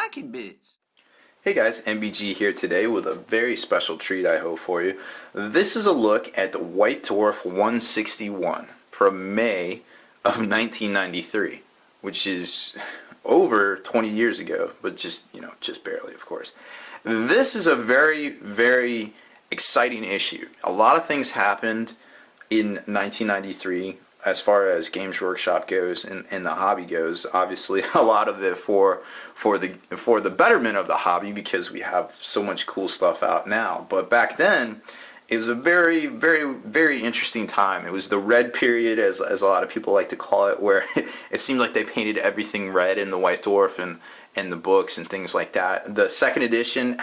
wacky bits. Hey guys, MBG here today with a very special treat I hope for you. This is a look at the White Dwarf 161 from May of 1993, which is over 20 years ago, but just barely, of course. This is a very, very exciting issue. A lot of things happened in 1993 as far as Games Workshop goes and the hobby goes. Obviously, a lot of it for the betterment of the hobby because we have so much cool stuff out now. But back then, it was a very, very, very interesting time. It was the red period, as a lot of people like to call it, where it seemed like they painted everything red in the White Dwarf and the books and things like that. The second edition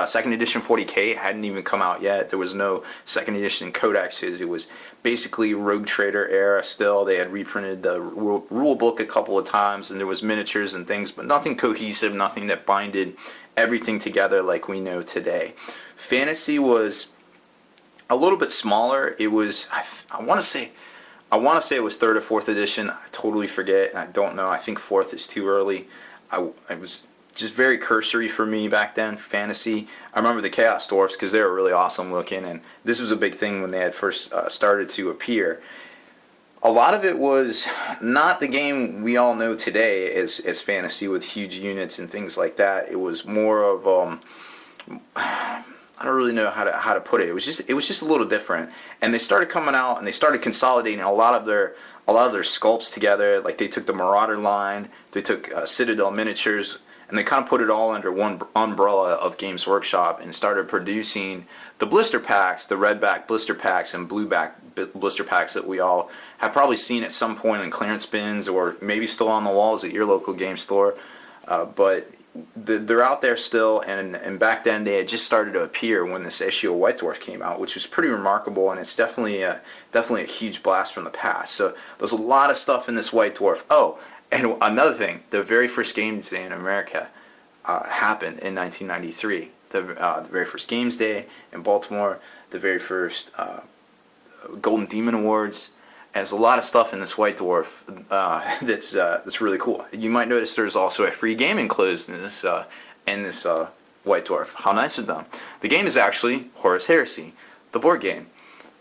second edition 40K hadn't even come out yet. There was no second edition codexes. It was basically Rogue Trader era still. They had reprinted the rule book a couple of times, and there was miniatures and things, but nothing cohesive, nothing that binded everything together like we know today. Fantasy was a little bit smaller. It was, I want to say it was 3rd or 4th edition. I totally forget, and I don't know. I think 4th is too early. It was just very cursory for me back then, fantasy. I remember the Chaos Dwarfs because they were really awesome looking, and this was a big thing when they had first started to appear. A lot of it was not the game we all know today as fantasy with huge units and things like that. It was more of I don't really know how to put it. It was just a little different, and they started coming out and they started consolidating a lot of their sculpts together. Like they took the Marauder line, they took Citadel miniatures, and they kind of put it all under one umbrella of Games Workshop and started producing the blister packs, the redback blister packs and blueback blister packs that we all have probably seen at some point in clearance bins or maybe still on the walls at your local game store. But they're out there still, and back then they had just started to appear when this issue of White Dwarf came out, which was pretty remarkable, and it's definitely a huge blast from the past. So there's a lot of stuff in this White Dwarf. Oh, and another thing, the very first Games Day in America happened in 1993. The very first Games Day in Baltimore, the very first Golden Demon Awards. And there's a lot of stuff in this White Dwarf that's really cool. You might notice there's also a free game enclosed in this White Dwarf. How nice of them. The game is actually Horus Heresy, the board game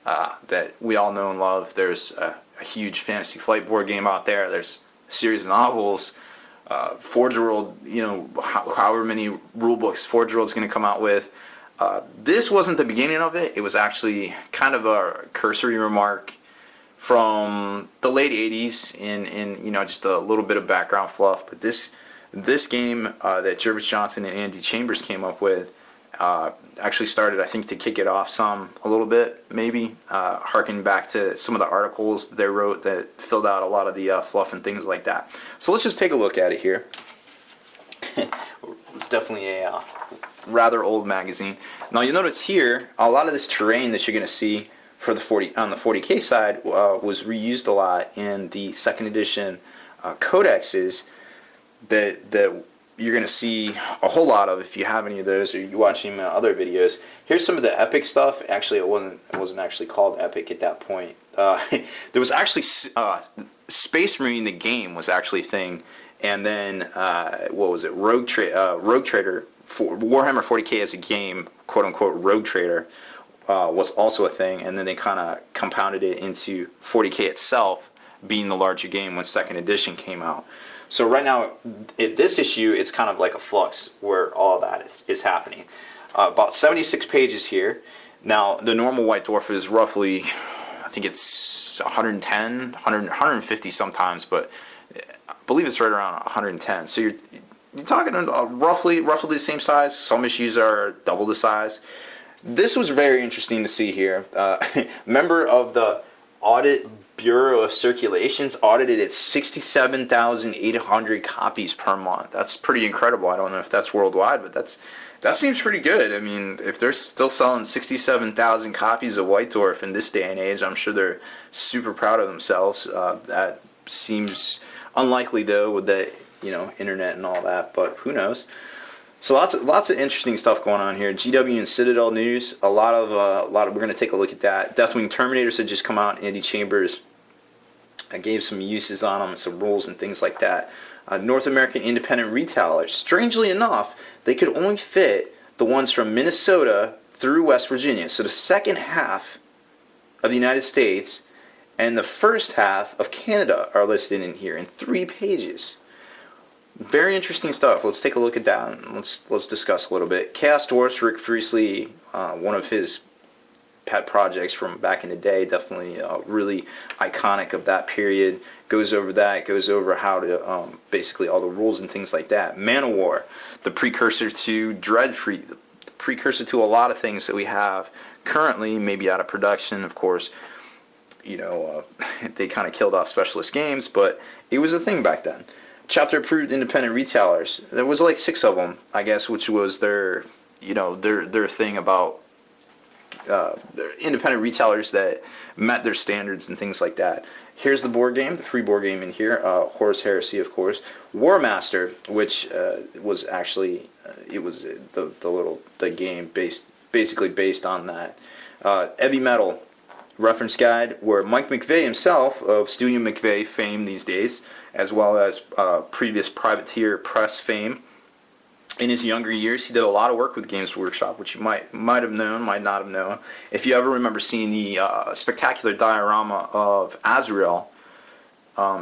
that we all know and love. There's a huge Fantasy Flight board game out there. There's a series of novels. Forge World, however many rule books Forge World's going to come out with. This wasn't the beginning of it. It was actually kind of a cursory remark from the late 80s in just a little bit of background fluff. But this game that Jervis Johnson and Andy Chambers came up with actually started, I think, to kick it off a little bit, maybe, harking back to some of the articles they wrote that filled out a lot of the fluff and things like that. So let's just take a look at it here. It's definitely a rather old magazine. Now you'll notice here, a lot of this terrain that you're going to see for on the 40K side was reused a lot in the second edition codexes that you're going to see a whole lot of if you have any of those or you're watching other videos. Here's some of the epic stuff. Actually, it wasn't actually called epic at that point. There was actually Space Marine the game was actually a thing, and then what was it? Rogue Trader for Warhammer 40K as a game, quote unquote Rogue Trader. Was also a thing, and then they kind of compounded it into 40K itself being the larger game when second edition came out. So right now, at this issue, it's kind of like a flux where all that is happening. About 76 pages here. Now, the normal White Dwarf is roughly, I think it's 110, 150 sometimes, but I believe it's right around 110. So you're talking roughly the same size. Some issues are double the size. This was very interesting to see here. Member of the Audit Bureau of Circulations audited at 67,800 copies per month. That's pretty incredible. I don't know if that's worldwide, but that seems pretty good. I mean, if they're still selling 67,000 copies of White Dwarf in this day and age, I'm sure they're super proud of themselves. That seems unlikely, though, with the internet and all that, but who knows? So lots of interesting stuff going on here. GW and Citadel news. A lot of we're going to take a look at that. Deathwing Terminators had just come out. Andy Chambers gave some uses on them, some rules and things like that. North American independent retailers. Strangely enough, they could only fit the ones from Minnesota through West Virginia. So the second half of the United States and the first half of Canada are listed in here in 3 pages. Very interesting stuff. Let's take a look at that and let's discuss a little bit. Chaos Dwarfs, Rick Priestley, one of his pet projects from back in the day, definitely really iconic of that period. Goes over that, goes over how to basically all the rules and things like that. Man of War, the precursor to Dreadfree, the precursor to a lot of things that we have currently, maybe out of production, of course. You know, they kind of killed off Specialist Games, but it was a thing back then. Chapter approved independent retailers. There was like 6 of them, I guess, which was their, you know, their thing about independent retailers that met their standards and things like that. Here's the board game, the free board game in here. Horus Heresy, of course. War Master, which was actually it was the game basically based on that. Heavy Metal reference guide, where Mike McVeigh himself, of Studio McVeigh fame these days, as well as previous Privateer Press fame, in his younger years, he did a lot of work with Games Workshop, which you might have known, might not have known. If you ever remember seeing the spectacular diorama of Azrael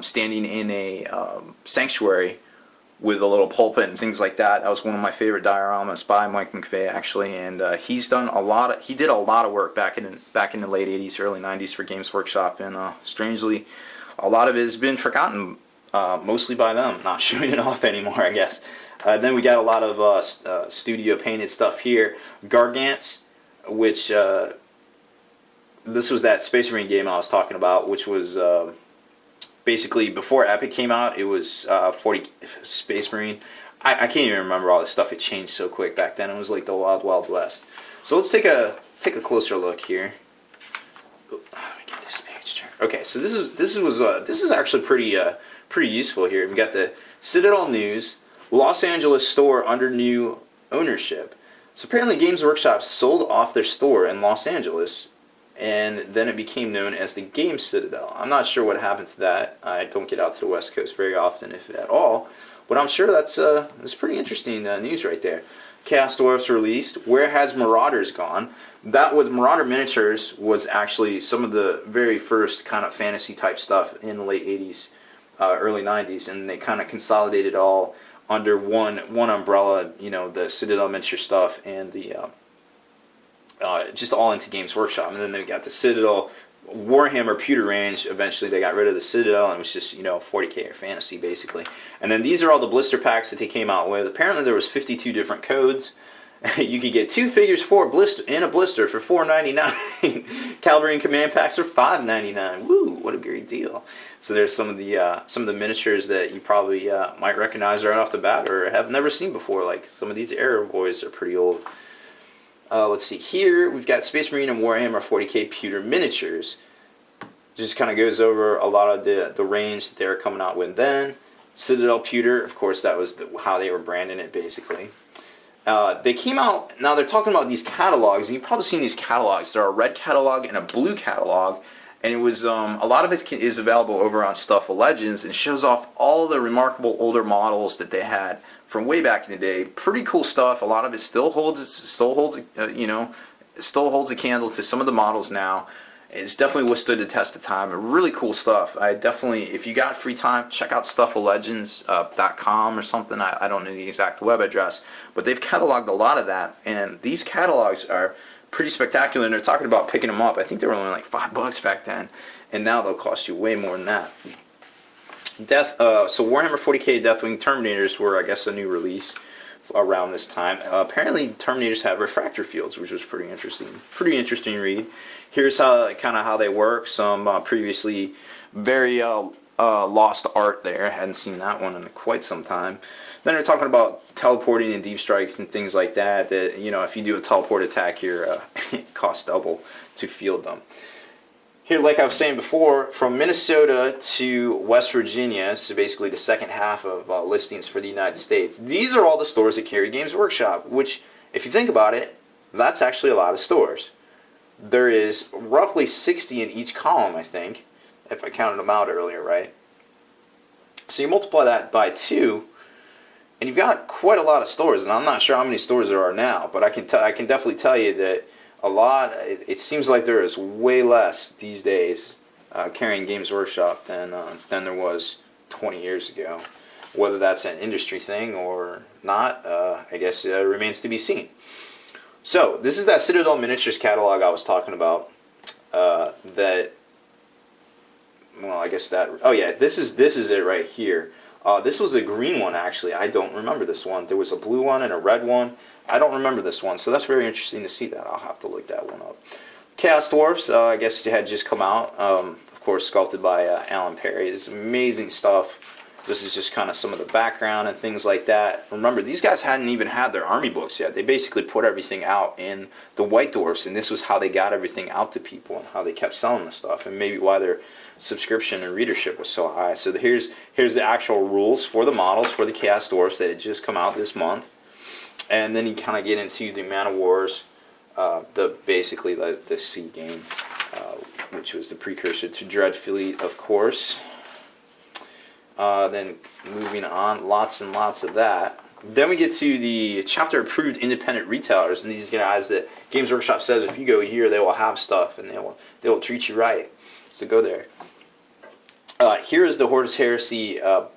standing in a sanctuary with a little pulpit and things like that, that was one of my favorite dioramas by Mike McVeigh, actually. And he did a lot of work back in the late 80s, early 90s for Games Workshop, and strangely, a lot of it has been forgotten, mostly by them, not showing it off anymore, I guess. Then we got a lot of studio painted stuff here. Gargants, which this was that Space Marine game I was talking about, which was basically before Epic came out. It was 40 Space Marine. I can't even remember all this stuff. It changed so quick back then. It was like the Wild Wild West. So let's take a closer look here. Let me get this page turned. Okay, so this is actually pretty useful here. We got the Citadel News. Los Angeles store under new ownership. So apparently Games Workshop sold off their store in Los Angeles, and then it became known as the Game Citadel. I'm not sure what happened to that. I don't get out to the West Coast very often, if at all, but I'm sure that's pretty interesting news right there. Chaos Dwarfs released. Where has Marauders gone? That was Marauder Miniatures, was actually some of the very first kind of fantasy type stuff in the late 80s, early 90s, and they kind of consolidated all under one umbrella, you know, the Citadel miniature stuff and the just all into Games Workshop. And then they got the Citadel Warhammer Pewter range. Eventually they got rid of the Citadel, and it was just, you know, 40K or fantasy basically. And then these are all the blister packs that they came out with. Apparently there was 52 different codes. You could get 2 figures for a blister for $4.99. Cavalry and command packs are $5.99. Woo! What a great deal. So there's some of the miniatures that you probably might recognize right off the bat or have never seen before. Like some of these Arrow Boys are pretty old. Let's see here. We've got Space Marine and Warhammer 40K Pewter miniatures. Just kind of goes over a lot of the range that they were coming out with then. Citadel Pewter, of course, that was how they were branding it basically. They came out, now they're talking about these catalogs, and you've probably seen these catalogs. There are a red catalog and a blue catalog, and it was, a lot of it is available over on Stuff of Legends, and shows off all the remarkable older models that they had from way back in the day. Pretty cool stuff. A lot of it still holds a candle to some of the models now. It's definitely withstood the test of time. Really cool stuff. I definitely, if you got free time, check out stuffoflegends.com or something. I don't know the exact web address, but they've cataloged a lot of that, and these catalogs are pretty spectacular, and they're talking about picking them up. I think they were only like $5 back then, and now they'll cost you way more than that. So Warhammer 40K Deathwing Terminators were, I guess, a new release around this time. Apparently Terminators have refractor fields, which was pretty interesting read. Here's how they work. Some previously very lost art there. I hadn't seen that one in quite some time. Then they're talking about teleporting and deep strikes and things like that. That, you know, if you do a teleport attack here, it costs double to field them. Here, like I was saying before, from Minnesota to West Virginia, so basically the second half of listings for the United States. These are all the stores that carry Games Workshop, which, if you think about it, that's actually a lot of stores. There is roughly 60 in each column, I think, if I counted them out earlier, right? So you multiply that by 2, and you've got quite a lot of stores. And I'm not sure how many stores there are now, but I can definitely tell you that a lot. It seems like there is way less these days carrying Games Workshop than there was 20 years ago. Whether that's an industry thing or not, I guess remains to be seen. So this is that Citadel Miniatures catalog I was talking about. Well, I guess that. Oh yeah, this is it right here. This was a green one actually. I don't remember this one. There was a blue one and a red one. I don't remember this one, so that's very interesting to see that. I'll have to look that one up. Chaos Dwarfs, I guess it had just come out. Of course, sculpted by Alan Perry. It's amazing stuff. This is just kind of some of the background and things like that. Remember, these guys hadn't even had their army books yet. They basically put everything out in the White Dwarfs, and this was how they got everything out to people and how they kept selling the stuff, and maybe why their subscription and readership was so high. So here's the actual rules for the models for the Chaos Dwarfs that had just come out this month. And then you kind of get into the Man of Wars, basically the sea game, which was the precursor to Dreadfleet, of course. Then moving on, lots and lots of that. Then we get to the chapter approved independent retailers, and these guys that Games Workshop says if you go here they will have stuff and they will treat you right. So go there. Here is the Horus Heresy, the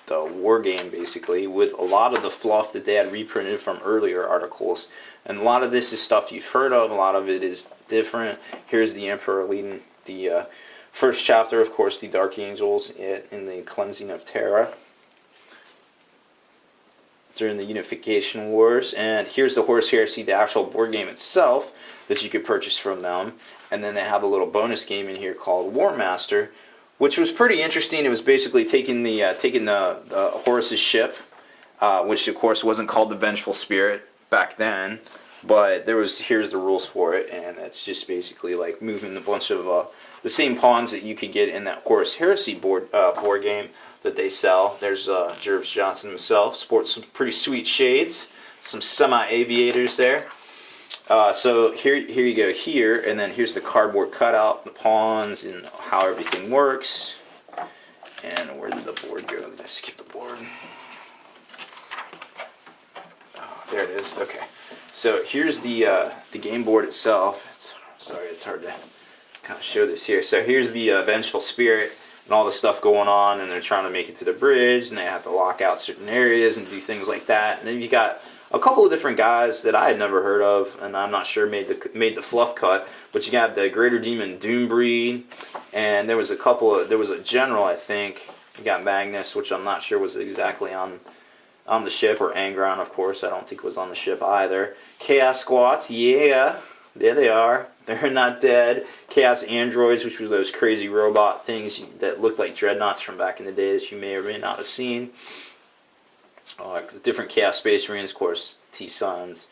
war game basically, with a lot of the fluff that they had reprinted from earlier articles. And a lot of this is stuff you've heard of, a lot of it is different. Here's the Emperor leading the first chapter, of course, the Dark Angels in the Cleansing of Terra during the Unification Wars. And here's the Horus Heresy, the actual board game itself that you could purchase from them. And then they have a little bonus game in here called War Master, which was pretty interesting. It was basically taking the Horus's ship, which of course wasn't called the Vengeful Spirit back then, but here's the rules for it, and it's just basically like moving a bunch of the same pawns that you could get in that Horus Heresy board game that they sell. There's Jervis Johnson himself, sports some pretty sweet shades, some semi-aviators there. So here you go here, and then here's the cardboard cutout, the pawns, and how everything works. And where did the board go? Did I skip the board? Oh, there it is. Okay. So here's the game board itself. Sorry, it's hard to kind of show this here. So here's the Vengeful Spirit and all the stuff going on, and they're trying to make it to the bridge, and they have to lock out certain areas and do things like that. And then you got a couple of different guys that I had never heard of, and I'm not sure made the fluff cut. But you got the Greater Demon Doombreed, and there was a general, I think. You got Magnus, which I'm not sure was exactly on the ship, or Angron, of course. I don't think was on the ship either. Chaos Squats, yeah, there they are. They're not dead. Chaos Androids, which were those crazy robot things that looked like dreadnoughts from back in the day that you may or may not have seen. Different Chaos Space Marines, of course, T-Sons,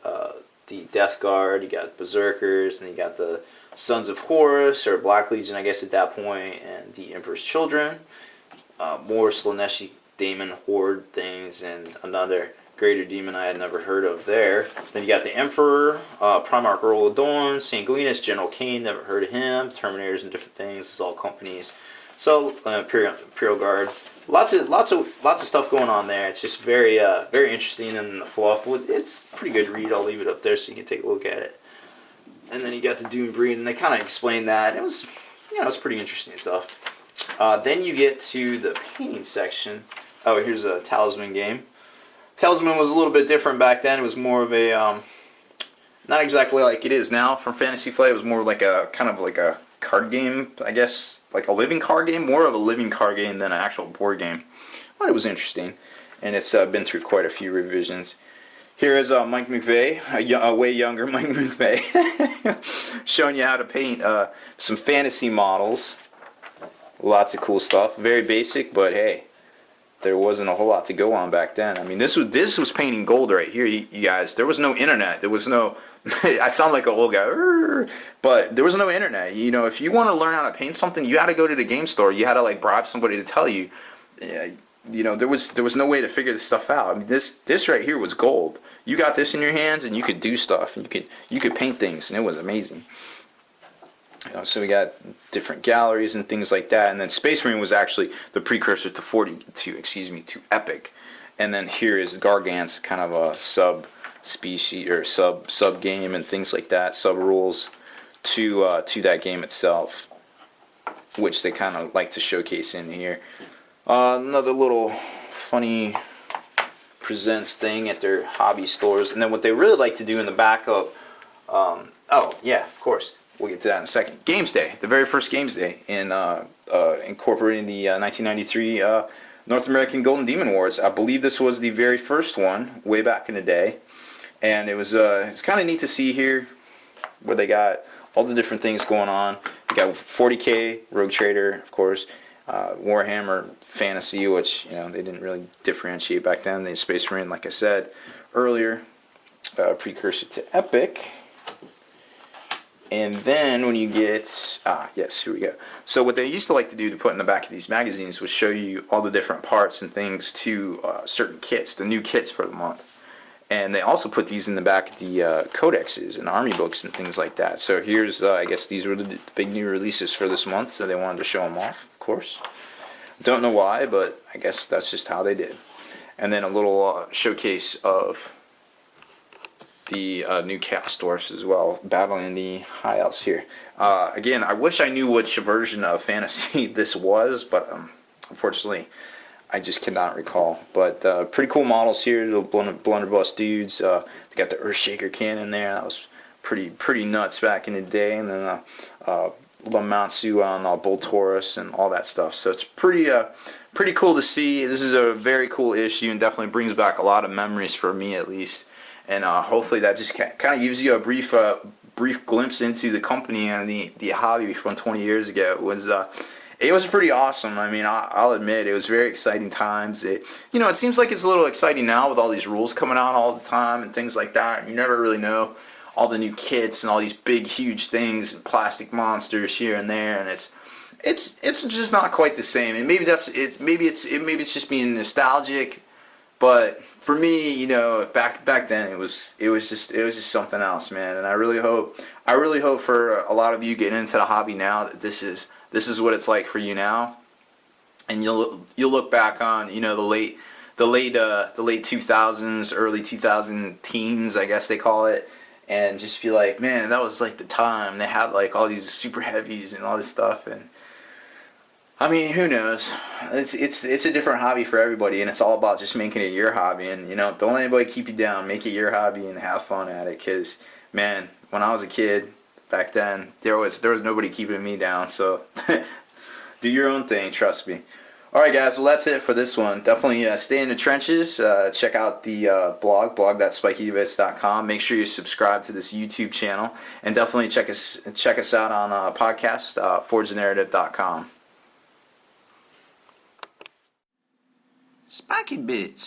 the Death Guard, you got Berserkers, and you got the Sons of Horus, or Black Legion, I guess, at that point, and the Emperor's Children, more Slaneshi Daemon Horde things, and another Greater Demon I had never heard of there. Then you got the Emperor, Primarch Earl of Dorne, Sanguinus, General Kane, never heard of him, Terminators and different things, it's all companies. So, Imperial Guard. Lots of stuff going on there. It's just very interesting, and the fluff. It's a pretty good read. I'll leave it up there so you can take a look at it. And then you got the Doom Breed, and they kind of explained that. It was, it's pretty interesting stuff. Then you get to the painting section. Oh, here's a Talisman game. Talisman was a little bit different back then. It was more of a not exactly like it is now from Fantasy Flight. It was more like a kind of like a card game, I guess, like a living card game, more of a living card game than an actual board game. But it was interesting, and it's been through quite a few revisions. Here is Mike McVeigh, a way younger Mike McVeigh, showing you how to paint some fantasy models. Lots of cool stuff. Very basic, but hey, there wasn't a whole lot to go on back then. I mean, this was painting gold right here, you guys. There was no internet. There was no... I sound like an old guy, but there was no internet. If you want to learn how to paint something, you had to go to the game store. You had to bribe somebody to tell you. There was no way to figure this stuff out. I mean, this right here was gold. You got this in your hands, and you could do stuff, and you could paint things, and it was amazing. So we got different galleries and things like that, and then Space Marine was actually the precursor to Epic, and then here is Gargant's kind of a sub species or sub game and things like that, sub rules to that game itself, which they kind of like to showcase in here. Another little funny presents thing at their hobby stores, and then what they really like to do in the back of oh yeah, of course, we'll get to that in a second. Games Day, the very first Games Day, in incorporating the 1993 North American Golden Demon Awards. I believe this was the very first one way back in the day, and it's kind of neat to see here where they got all the different things going on. You got 40K, Rogue Trader, of course, Warhammer Fantasy, which they didn't really differentiate back then. The Space Marine, like I said earlier, precursor to Epic. And then when you get, yes, here we go. So what they used to like to do to put in the back of these magazines was show you all the different parts and things to certain kits, the new kits for the month. And they also put these in the back of the codexes and army books and things like that. So here's, I guess these were the big new releases for this month, so they wanted to show them off, of course. Don't know why, but I guess that's just how they did. And then a little showcase of the new Chaos Dwarfs as well, battling the High Elves here. Again, I wish I knew which version of Fantasy this was, but unfortunately, I just cannot recall. But pretty cool models here, the blunderbuss dudes. They got the Earthshaker cannon there. That was pretty nuts back in the day. And then Lamatsu on Bull Taurus and all that stuff. So it's pretty cool to see. This is a very cool issue and definitely brings back a lot of memories for me, at least. And hopefully that just kind of gives you a brief glimpse into the company and the hobby from 20 years ago. It was pretty awesome. I mean, I'll admit it was very exciting times. It seems like it's a little exciting now with all these rules coming out all the time and things like that. You never really know all the new kits and all these big, huge things and plastic monsters here and there, and it's just not quite the same. And maybe that's it. Maybe it's just being nostalgic. But for me, back then it was just something else, man. And I really hope for a lot of you getting into the hobby now that this is what it's like for you now, and you'll look back on the late 2000s, early 2000 teens, I guess they call it, and just be like, man, that was like the time. They had like all these super heavies and all this stuff, and I mean, who knows? It's a different hobby for everybody, and it's all about just making it your hobby. And don't let anybody keep you down. Make it your hobby and have fun at it. Cause man, when I was a kid back then, there was nobody keeping me down. So do your own thing. Trust me. All right, guys. Well, that's it for this one. Definitely stay in the trenches. Check out the blog.spikeyvits.com. Make sure you subscribe to this YouTube channel, and definitely check us out on podcast forgethenarrative.com. Spiky Bits.